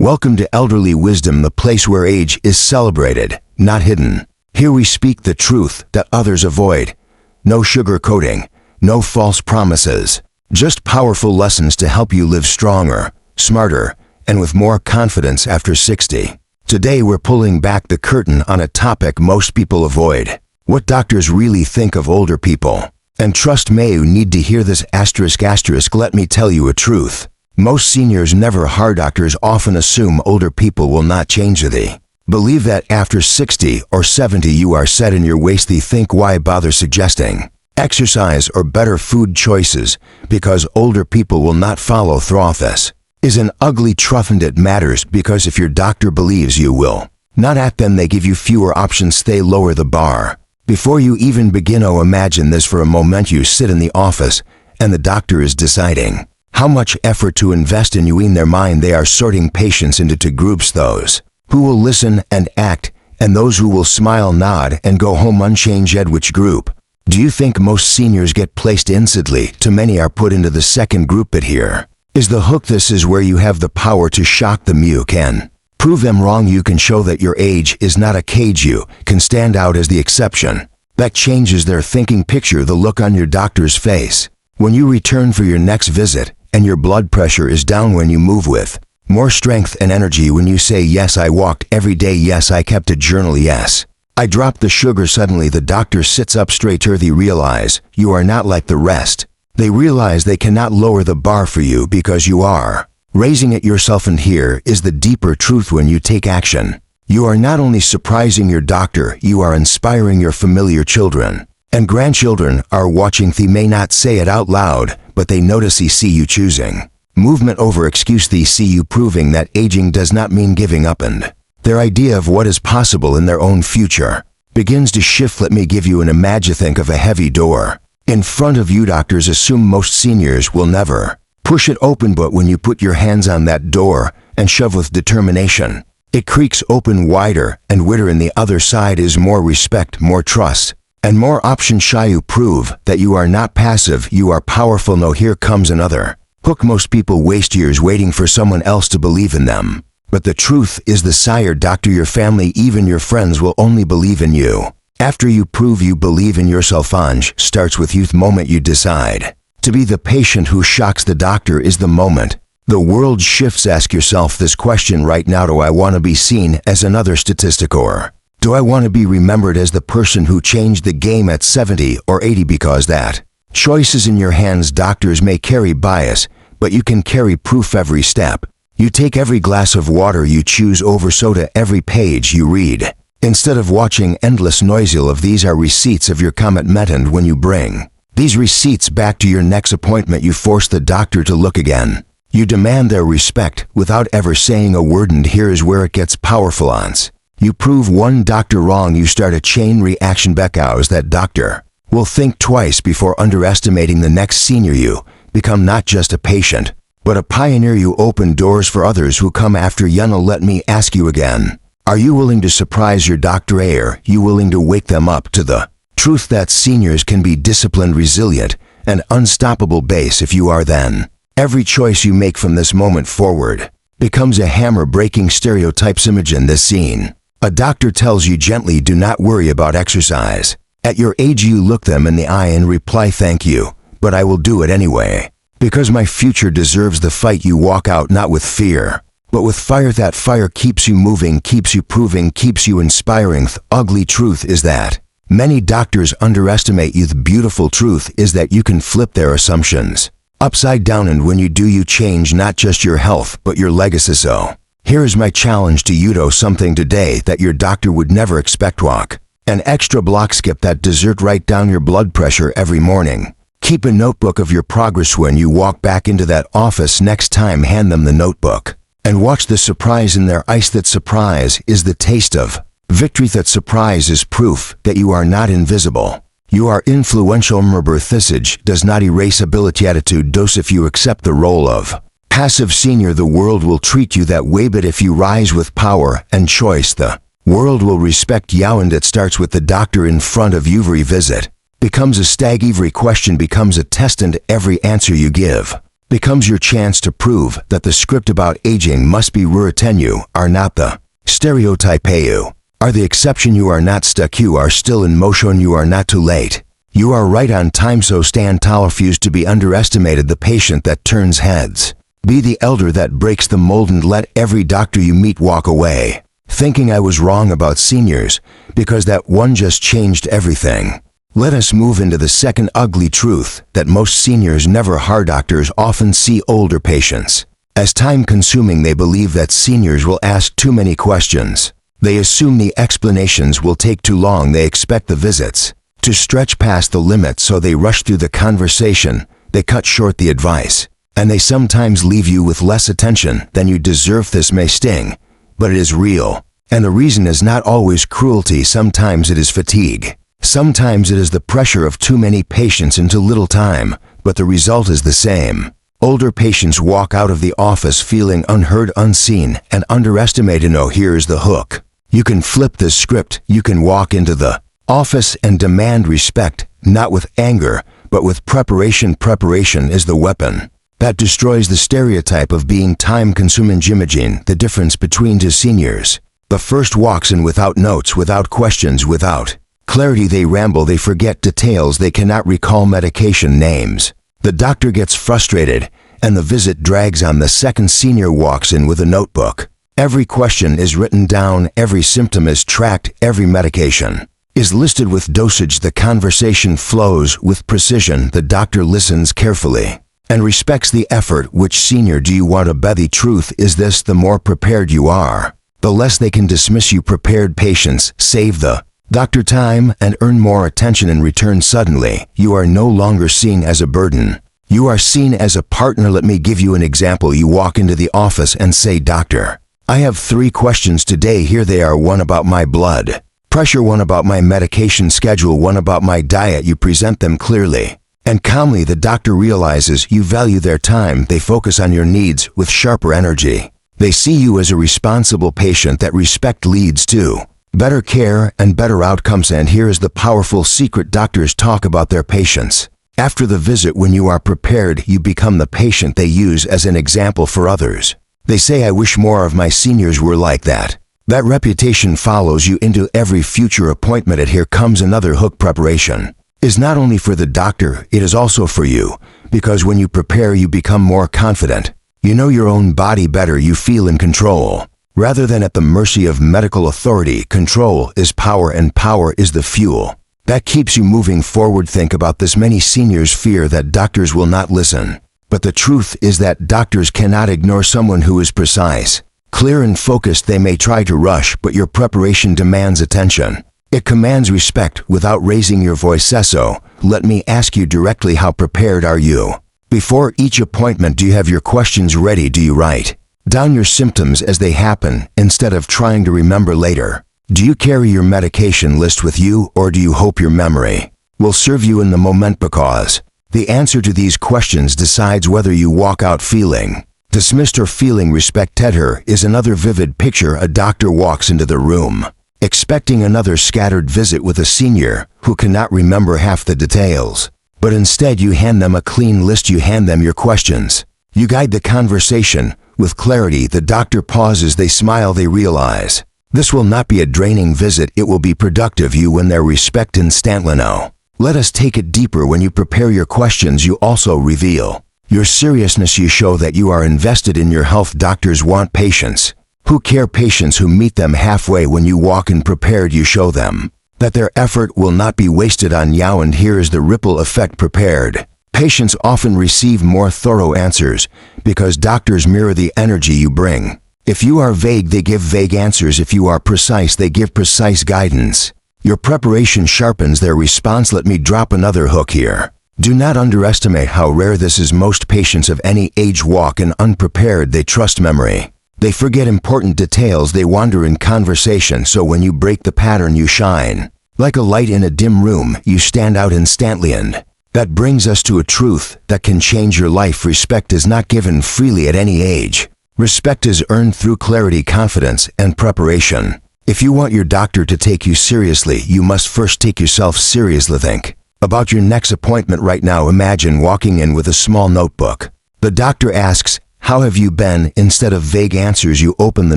Welcome to Elderly Wisdom, the place where age is celebrated, not hidden. Here we speak the truth that others avoid. No sugarcoating, no false promises. Just powerful lessons to help you live stronger, smarter, and with more confidence after 60. Today we're pulling back the curtain on a topic most people avoid. What doctors really think of older people. And trust me, you need to hear this ***. Let me tell you a truth. Most seniors, never heart doctors, often assume older people will not change. They believe that after 60 or 70 you are set in your ways. They think, why bother suggesting exercise or better food choices, because older people will not follow through. This is an ugly truth, and it matters because if your doctor believes you will not act, then they give you fewer options. They lower the bar. Before you even begin, imagine this for a moment. You sit in the office and the doctor is deciding how much effort to invest in you. In their mind, they are sorting patients into two groups: those who will listen and act, and those who will smile, nod, and go home unchanged. Which group do you think most seniors get placed instantly? Too many are put into the second group. But here is the hook. This is where you have the power to shock them. You can prove them wrong. You can show that your age is not a cage. You can stand out as the exception. That changes their thinking. Picture the look on your doctor's face when you return for your next visit, and your blood pressure is down. When you move with more strength and energy. When you say, yes, I walked every day. Yes, I kept a journal. Yes, I dropped the sugar. Suddenly the doctor sits up straighter. They realize you are not like the rest. They realize they cannot lower the bar for you because you are raising it yourself. And here is the deeper truth: when you take action, you are not only surprising your doctor, you are inspiring your familiar children and grandchildren are watching. They may not say it out loud, but they notice. They see you choosing movement over excuse. They see you proving that aging does not mean giving up, and their idea of what is possible in their own future begins to shift. Let me give you an image. Think of a heavy door in front of you. Doctors assume most seniors will never push it open, but when you put your hands on that door and shove with determination, it creaks open wider and wider, and the other side is more respect, more trust, and more option. Shy, you prove that you are not passive, you are powerful. No, here comes another hook. Most people waste years waiting for someone else to believe in them. But the truth is, the sire doctor, your family, even your friends will only believe in you after you prove you believe in yourself. Ange starts with youth. Moment you decide to be the patient who shocks the doctor is the moment the world shifts. Ask yourself this question right now: do I want to be seen as another statistic, or do I want to be remembered as the person who changed the game at 70 or 80? Because that choice is in your hands. Doctors may carry bias, but you can carry proof every step. You take every glass of water you choose over soda, every page you read, instead of watching endless noise. All of these are receipts of your commitment, and when you bring these receipts back to your next appointment, you force the doctor to look again. You demand their respect without ever saying a word, and here is where it gets powerful. Once you prove one doctor wrong, you start a chain reaction. Because that doctor will think twice before underestimating the next senior. You become not just a patient, but a pioneer. You open doors for others who come after you. Now let me ask you again, are you willing to surprise your doctor? Are you willing to wake them up to the truth that seniors can be disciplined, resilient, and unstoppable? Base. If you are, then every choice you make from this moment forward becomes a hammer breaking stereotypes. Imagine this scene. A doctor tells you gently, do not worry about exercise. At your age, you look them in the eye and reply, thank you, but I will do it anyway, because my future deserves the fight. You walk out not with fear, but with fire. That fire keeps you moving, keeps you proving, keeps you inspiring. The ugly truth is that many doctors underestimate you. The beautiful truth is that you can flip their assumptions upside down, and when you do, you change not just your health, but your legacy. So here is my challenge to you: do something today that your doctor would never expect. Walk an extra block, skip that dessert, write down your blood pressure every morning. Keep a notebook of your progress. When you walk back into that office next time, hand them the notebook and watch the surprise in their eyes. That surprise is the taste of victory. That surprise is proof that you are not invisible. You are influential. Remember, this age does not erase ability. Attitude does. If you accept the role of passive senior, the world will treat you that way. But if you rise with power and choice, the world will respect you. And it starts with the doctor in front of you. Every visit becomes a stag. Every question becomes a test, and every answer you give becomes your chance to prove that the script about aging must be Ruritenu are not the stereotype you are the exception. You are not stuck, you are still in motion, you are not too late. You are right on time, so stand tall. Refuse to be underestimated, the patient that turns heads. Be the elder that breaks the mold, and let every doctor you meet walk away thinking I was wrong about seniors, because that one just changed everything. Let us move into the second ugly truth, that most seniors never are. Doctors often see older patients as time-consuming. They believe that seniors will ask too many questions. They assume the explanations will take too long. They expect the visits to stretch past the limit, so they rush through the conversation. They cut short the advice, and they sometimes leave you with less attention than you deserve. This may sting, but it is real. And the reason is not always cruelty. Sometimes it is fatigue. Sometimes it is the pressure of too many patients into little time, but the result is the same. Older patients walk out of the office feeling unheard, unseen, and underestimated. No, here's the hook. You can flip this script. You can walk into the office and demand respect, not with anger, but with preparation. Preparation is the weapon that destroys the stereotype of being time-consuming. Imagine the difference between two seniors. The first walks in without notes, without questions, without clarity. They ramble, they forget details, they cannot recall medication names. The doctor gets frustrated, and the visit drags on. The second senior walks in with a notebook. Every question is written down, every symptom is tracked, every medication is listed with dosage. The conversation flows with precision. The doctor listens carefully and respects the effort. Which senior do you want to bet? The truth is this: the more prepared you are, the less they can dismiss you. Prepared patients save the doctor time and earn more attention in return. Suddenly, you are no longer seen as a burden. You are seen as a partner. Let me give you an example. You walk into the office and say, "Doctor, I have 3 questions today. Here they are. 1 about my blood pressure, 1 about my medication schedule, 1 about my diet." You present them clearly and calmly. The doctor realizes you value their time. They focus on your needs with sharper energy. They see you as a responsible patient. That respect leads to better care and better outcomes. And here is the powerful secret: doctors talk about their patients. After the visit, when you are prepared, you become the patient they use as an example for others. They say, "I wish more of my seniors were like that." That reputation follows you into every future appointment. And here comes another hook. Preparation is not only for the doctor, it is also for you, because when you prepare, you become more confident. You know your own body better. You feel in control, rather than at the mercy of medical authority. Control is power, and power is the fuel that keeps you moving forward. Think about this: many seniors fear that doctors will not listen. But the truth is that doctors cannot ignore someone who is precise, clear, and focused. They may try to rush, but your preparation demands attention. It commands respect without raising your voice. So, let me ask you directly, how prepared are you? Before each appointment, do you have your questions ready? Do you write down your symptoms as they happen, instead of trying to remember later? Do you carry your medication list with you, or do you hope your memory will serve you in the moment? Because the answer to these questions decides whether you walk out feeling dismissed or feeling respected. Here is another vivid picture. A doctor walks into the room, expecting another scattered visit with a senior who cannot remember half the details. But instead, you hand them a clean list. You hand them your questions. You guide the conversation with clarity. The doctor pauses. They smile. They realize this will not be a draining visit. It will be productive. You win their respect instantly. Now, let us take it deeper. When you prepare your questions, you also reveal your seriousness. You show that you are invested in your health. Doctors want patients who care, patients who meet them halfway. When you walk in prepared, you show them that their effort will not be wasted on you. And here is the ripple effect. Prepared patients often receive more thorough answers, because doctors mirror the energy you bring. If you are vague, they give vague answers. If you are precise, they give precise guidance. Your preparation sharpens their response. Let me drop another hook here. Do not underestimate how rare this is. Most patients of any age walk in unprepared. They trust memory. They forget important details. They wander in conversation. So when you break the pattern, you shine like a light in a dim room. You stand out instantly. And that brings us to a truth that can change your life. Respect is not given freely at any age. Respect is earned through clarity, confidence, and preparation. If you want your doctor to take you seriously, you must first take yourself seriously. Think about your next appointment right now. Imagine walking in with a small notebook. The doctor asks, "How have you been?" Instead of vague answers, you open the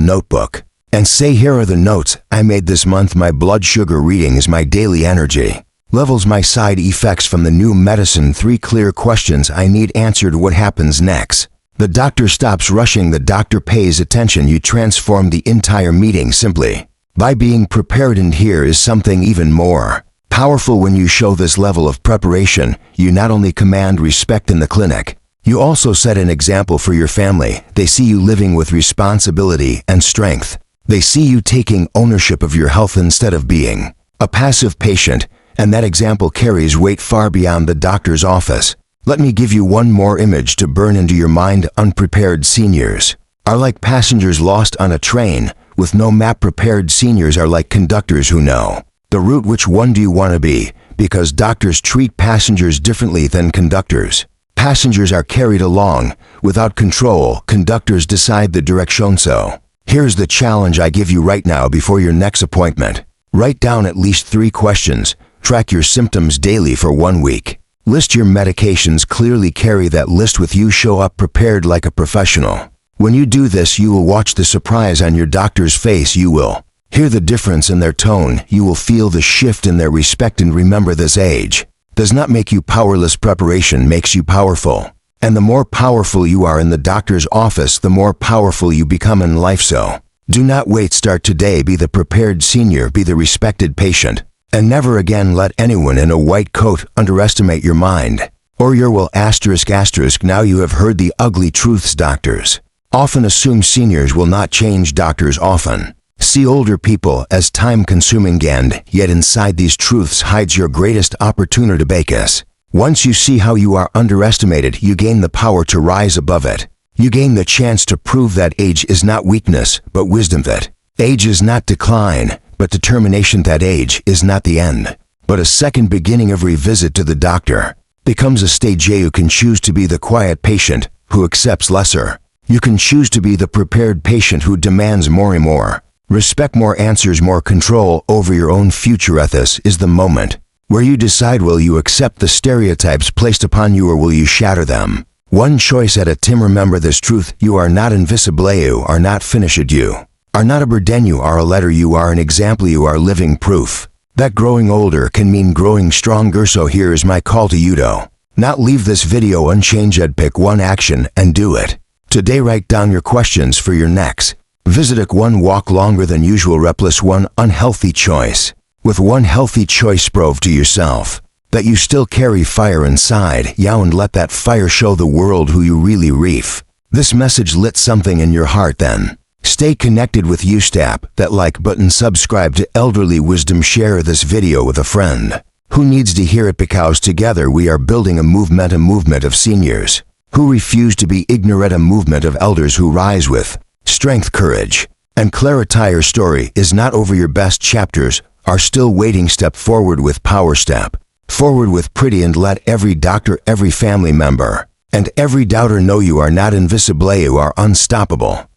notebook and say, "Here are the notes I made this month. My blood sugar reading is my daily energy levels, my side effects from the new medicine, 3 clear questions I need answered. What happens next?" The doctor stops rushing. The doctor pays attention. You transform the entire meeting simply by being prepared. And here is something even more powerful. When you show this level of preparation, you not only command respect in the clinic, you also set an example for your family. They see you living with responsibility and strength. They see you taking ownership of your health instead of being a passive patient, and that example carries weight far beyond the doctor's office. Let me give you one more image to burn into your mind. Unprepared seniors are like passengers lost on a train with no map. Prepared seniors are like conductors who know the route. Which one do you want to be? Because doctors treat passengers differently than conductors. Passengers are carried along without control. Conductors decide the direction. So here's the challenge I give you right now before your next appointment. Write down at least 3 questions. Track your symptoms daily for 1 week. List your medications clearly. Carry that list with you. Show up prepared like a professional. When you do this, you will watch the surprise on your doctor's face. You will hear the difference in their tone. You will feel the shift in their respect. And remember, this age does not make you powerless. Preparation makes you powerful. And the more powerful you are in the doctor's office, the more powerful you become in life. So do not wait. Start today. Be the prepared senior. Be the respected patient. And never again let anyone in a white coat underestimate your mind or your will. ****. Now you have heard the ugly truths. Doctors often assume seniors will not change. Doctors often see older people as time-consuming, and yet inside these truths hides your greatest opportunity. Because once you see how you are underestimated, you gain the power to rise above it. You gain the chance to prove that age is not weakness, but wisdom. That age is not decline, but determination. That age is not the end, but a second beginning. Every visit to the doctor becomes a stage. You can choose to be the quiet patient who accepts lesser. You can choose to be the prepared patient who demands more and more respect, more answers, more control over your own future. This is the moment where you decide, will you accept the stereotypes placed upon you or will you shatter them? One choice at a time. Remember this truth: you are not invisible. You are not finished. You are not a burden. You are a letter. You are an example. You are living proof that growing older can mean growing stronger. So here is my call to you to not leave this video unchanged. Pick one action and do it today. Write down your questions for your next visit. 1 walk longer than usual. Replace 1 unhealthy choice with 1 healthy choice. Prove to yourself that you still carry fire inside. And let that fire show the world who you really reef. This message lit something in your heart. Then stay connected with you. Tap that like button. Subscribe to Elderly Wisdom. Share this video with a friend who needs to hear it, because together we are building a movement of seniors who refuse to be ignorant, a movement of elders who rise with strength, courage, and clarity. Your story is not over. Your best chapters are still waiting. Step forward with power. Step forward with pretty, and let every doctor, every family member, and every doubter know you are not invisible. You are unstoppable.